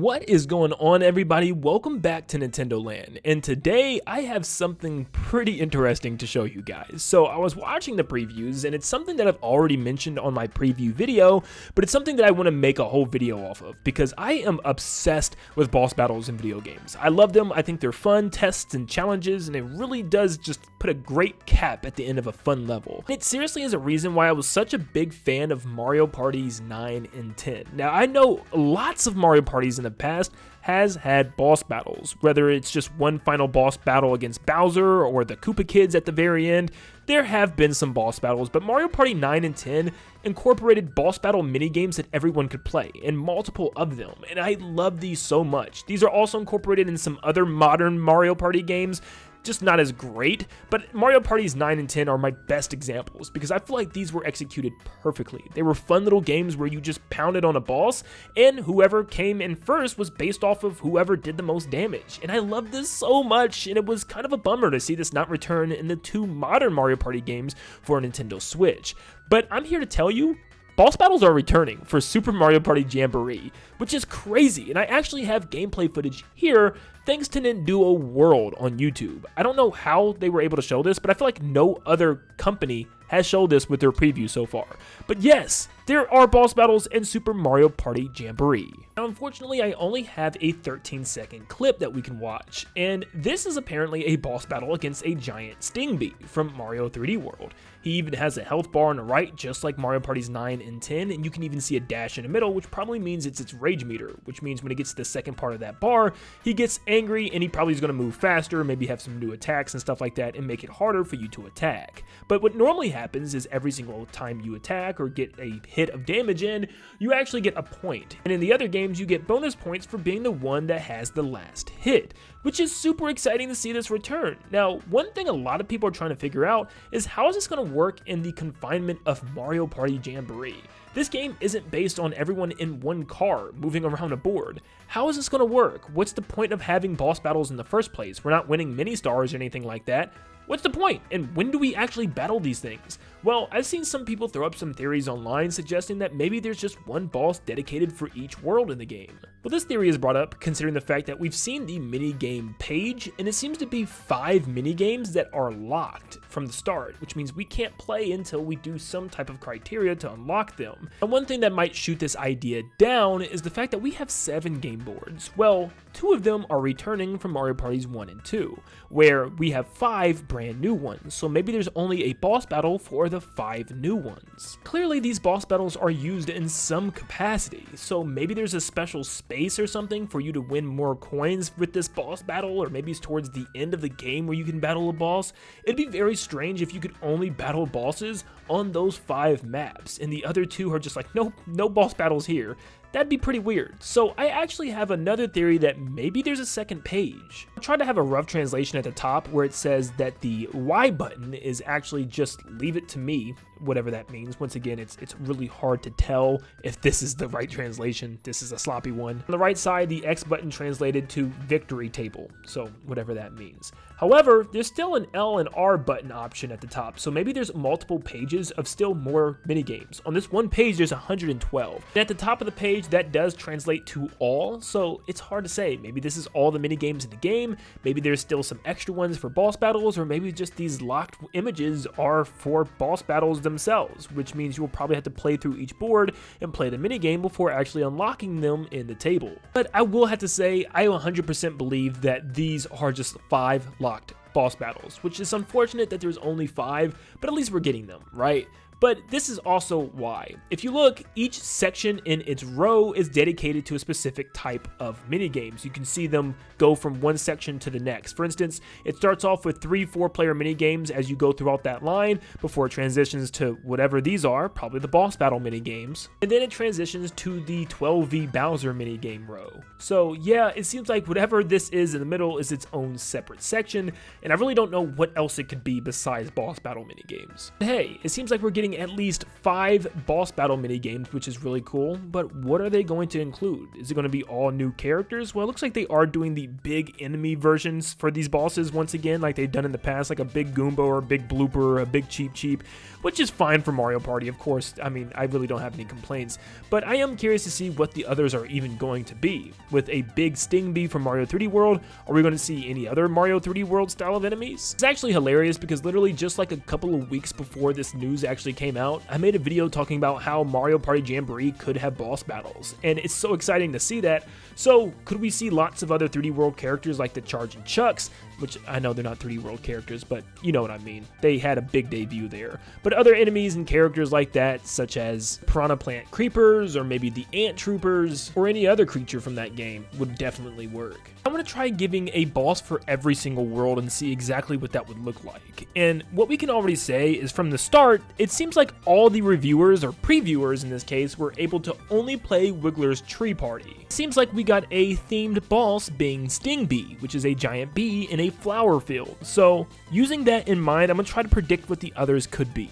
What is going on, everybody? Welcome back to Nintendo Land, and today I have something pretty interesting to show you guys. So I was watching the previews, and it's something that I've already mentioned on my preview video, but it's something that I want to make a whole video off of because I am obsessed with boss battles in video games. I love them. I think they're fun tests and challenges, and it really does just put a great cap at the end of a fun level. It seriously is a reason why I was such a big fan of Mario Parties 9 and 10. Now, I know lots of Mario Parties in the past has had boss battles, whether it's just one final boss battle against Bowser or the Koopa Kids at the very end. There have been some boss battles, but Mario Party 9 and 10 incorporated boss battle minigames that everyone could play, and multiple of them, and I love these so much. These are also incorporated in some other modern Mario Party games, just not as great, but Mario Parties 9 and 10 are my best examples because I feel like these were executed perfectly. They were fun little games where you just pounded on a boss, and whoever came in first was based off of whoever did the most damage. And I love this so much, and it was kind of a bummer to see this not return in the two modern Mario Party games for Nintendo Switch. But I'm here to tell you, boss battles are returning for Super Mario Party Jamboree, which is crazy, and I actually have gameplay footage here thanks to Nin10doland World on YouTube. I don't know how they were able to show this, but I feel like no other company has showed this with their preview so far. But yes, there are boss battles in Super Mario Party Jamboree. Now, unfortunately, I only have a 13-second clip that we can watch, and this is apparently a boss battle against a giant Sting Bee from Mario 3D World. He even has a health bar on the right, just like Mario Parties 9 and 10, and you can even see a dash in the middle, which probably means it's its rage meter, which means when it gets to the second part of that bar, he gets angry and he probably is going to move faster, maybe have some new attacks and stuff like that, and make it harder for you to attack. But what normally happens is every single time you attack or get a hit of damage in, you actually get a point. And in the other games, you get bonus points for being the one that has the last hit, which is super exciting to see this return. Now, one thing a lot of people are trying to figure out is how is this going to work in the confinement of Mario Party Jamboree? This game isn't based on everyone in one car moving around a board. How is this going to work? What's the point of having boss battles in the first place? We're not winning mini stars or anything like that. What's the point? And when do we actually battle these things? Well, I've seen some people throw up some theories online suggesting that maybe there's just one boss dedicated for each world in the game. Well, this theory is brought up considering the fact that we've seen the minigame page, and it seems to be 5 minigames that are locked from the start, which means we can't play until we do some type of criteria to unlock them. And one thing that might shoot this idea down is the fact that we have 7 game boards. Well, 2 of them are returning from Mario Parties 1 and 2, where we have 5 brand new ones, so maybe there's only a boss battle for the 5 new ones. Clearly, these boss battles are used in some capacity, so maybe there's a special space or something for you to win more coins with this boss battle, or maybe it's towards the end of the game where you can battle a boss. It'd be very strange if you could only battle bosses on those 5 maps, and the other 2 are just like, nope, no boss battles here. That'd be pretty weird. So I actually have another theory that maybe there's a second page. I tried to have a rough translation at the top where it says that the Y button is actually just leave it to me, whatever that means. Once again, it's really hard to tell if this is the right translation. This is a sloppy one. On the right side, the X button translated to victory table, so whatever that means. However, there's still an L and R button option at the top, so maybe there's multiple pages of still more minigames. On this one page, there's 112. And at the top of the page, that does translate to all, so it's hard to say. Maybe this is all the minigames in the game, maybe there's still some extra ones for boss battles, or maybe just these locked images are for boss battles themselves, which means you will probably have to play through each board and play the minigame before actually unlocking them in the table. But I will have to say, I 100% believe that these are just 5 locked boss battles, which is unfortunate that there's only 5, but at least we're getting them, right? But this is also why. If you look, each section in its row is dedicated to a specific type of minigames. You can see them go from one section to the next. For instance, it starts off with 3 4-player minigames as you go throughout that line before it transitions to whatever these are, probably the boss battle minigames. And then it transitions to the 12v Bowser minigame row. So yeah, it seems like whatever this is in the middle is its own separate section, and I really don't know what else it could be besides boss battle minigames. But hey, it seems like we're getting getting at least 5 boss battle minigames, which is really cool, but what are they going to include? Is it going to be all new characters? Well, it looks like they are doing the big enemy versions for these bosses once again, like they've done in the past, like a big Goomba or a big Blooper or a big Cheep, which is fine for Mario Party, of course. I mean, I really don't have any complaints, but I am curious to see what the others are even going to be. With a big Sting Bee from Mario 3D World, are we going to see any other Mario 3D World style of enemies? It's actually hilarious because literally just like a couple of weeks before this news actually came out, I made a video talking about how Mario Party Jamboree could have boss battles, and it's so exciting to see that. So could we see lots of other 3D World characters like the Charging Chucks, which I know they're not 3D World characters, but you know what I mean. They had a big debut there. But other enemies and characters like that, such as Piranha Plant Creepers, or maybe the Ant Troopers, or any other creature from that game would definitely work. I'm going to try giving a boss for every single world and see exactly what that would look like. And what we can already say is from the start, it seems like all the reviewers, or previewers in this case, were able to only play Wiggler's Tree Party. It seems like we got a themed boss being Sting Bee, which is a giant bee in a flower field. So using that in mind, I'm going to try to predict what the others could be.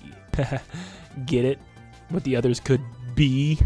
Get it? What the others could be?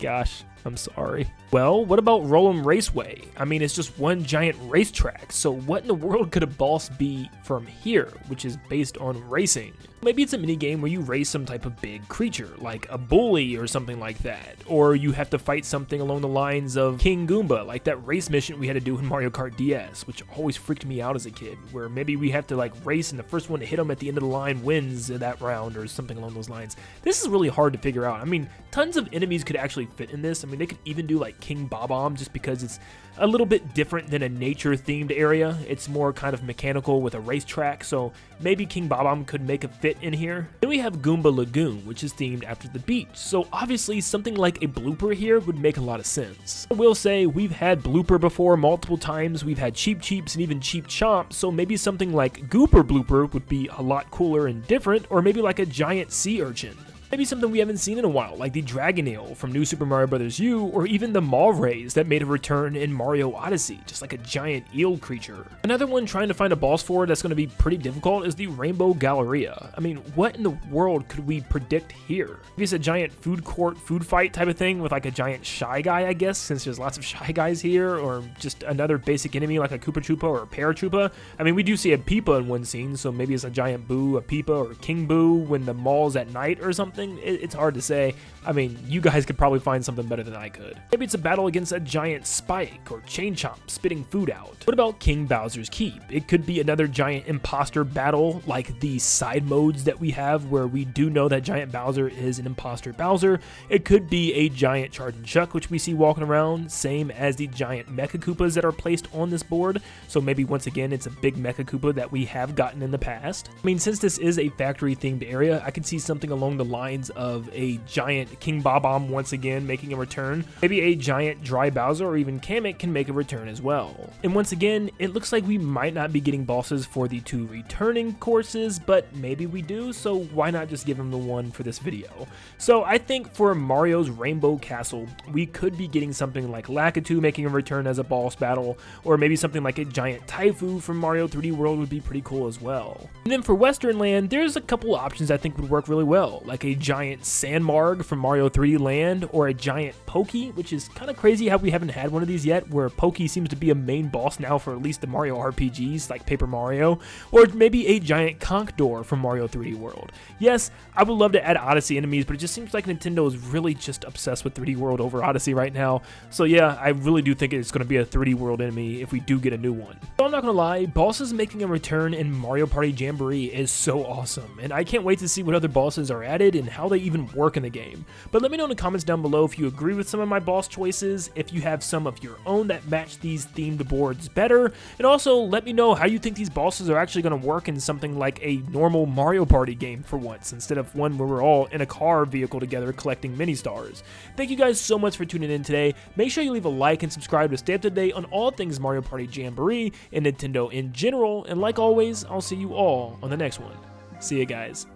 Gosh, I'm sorry. Well, what about Roll'em Raceway? I mean, it's just one giant racetrack, so what in the world could a boss be from here, which is based on racing? Maybe it's a minigame where you race some type of big creature, like a bully or something like that. Or you have to fight something along the lines of King Goomba, like that race mission we had to do in Mario Kart DS, which always freaked me out as a kid, where maybe we have to like race and the first one to hit him at the end of the line wins that round or something along those lines. This is really hard to figure out. I mean, tons of enemies could actually fit in this. I mean, they could even do like King Bob-omb just because it's a little bit different than a nature-themed area. It's more kind of mechanical with a racetrack, so maybe King Bob-omb could make a fit in here. Then we have Goomba Lagoon, which is themed after the beach, so obviously something like a Blooper here would make a lot of sense. I will say, we've had Blooper before multiple times, we've had Cheeps and even Cheep Chomp, so maybe something like Gooper Blooper would be a lot cooler and different, or maybe like a giant sea urchin. Maybe something we haven't seen in a while, like the Dragon Eel from New Super Mario Bros. U, or even the Mauve that made a return in Mario Odyssey, just like a giant eel creature. Another one trying to find a boss for that's going to be pretty difficult is the Rainbow Galleria. I mean, what in the world could we predict here? Maybe it's a giant food court food fight type of thing with like a giant Shy Guy, I guess, since there's lots of Shy Guys here, or just another basic enemy like a Koopa Troopa or a Paratroopa. I mean, we do see a Peepa in one scene, so maybe it's a giant Boo, a Peepa, or a King Boo when the mall's at night or something. It's hard to say. I mean, you guys could probably find something better than I could. Maybe it's a battle against a giant Spike or Chain Chomp spitting food out. What about King Bowser's Keep? It could be another giant imposter battle like the side modes that we have where we do know that giant Bowser is an imposter Bowser. It could be a giant Charging Chuck, which we see walking around, same as the giant Mecha Koopas that are placed on this board. So maybe once again, it's a big Mecha Koopa that we have gotten in the past. I mean, since this is a factory themed area, I could see something along the lines of a giant King Bob-omb once again making a return. Maybe a giant Dry Bowser or even Kamek can make a return as well. And once again, it looks like we might not be getting bosses for the 2 returning courses, but maybe we do, so why not just give them the one for this video? So I think for Mario's Rainbow Castle, we could be getting something like Lakitu making a return as a boss battle, or maybe something like a giant Taifu from Mario 3D World would be pretty cool as well. And then for Western Land, there's a couple options I think would work really well, like a giant Sandmarg from Mario 3D Land, or a giant Pokey, which is kind of crazy how we haven't had one of these yet, where Pokey seems to be a main boss now for at least the Mario RPGs, like Paper Mario, or maybe a giant Conch-Door from Mario 3D World. Yes, I would love to add Odyssey enemies, but it just seems like Nintendo is really just obsessed with 3D World over Odyssey right now, so yeah, I really do think it's going to be a 3D World enemy if we do get a new one. So I'm not going to lie, bosses making a return in Mario Party Jamboree is so awesome, and I can't wait to see what other bosses are added and how they even work in the game. But let me know in the comments down below if you agree with some of my boss choices, if you have some of your own that match these themed boards better, and also let me know how you think these bosses are actually going to work in something like a normal Mario Party game for once, instead of one where we're all in a car vehicle together collecting mini stars. Thank you guys so much for tuning in today. Make sure you leave a like and subscribe to stay up to date on all things Mario Party Jamboree and Nintendo in general, and like always, I'll see you all on the next one. See you guys.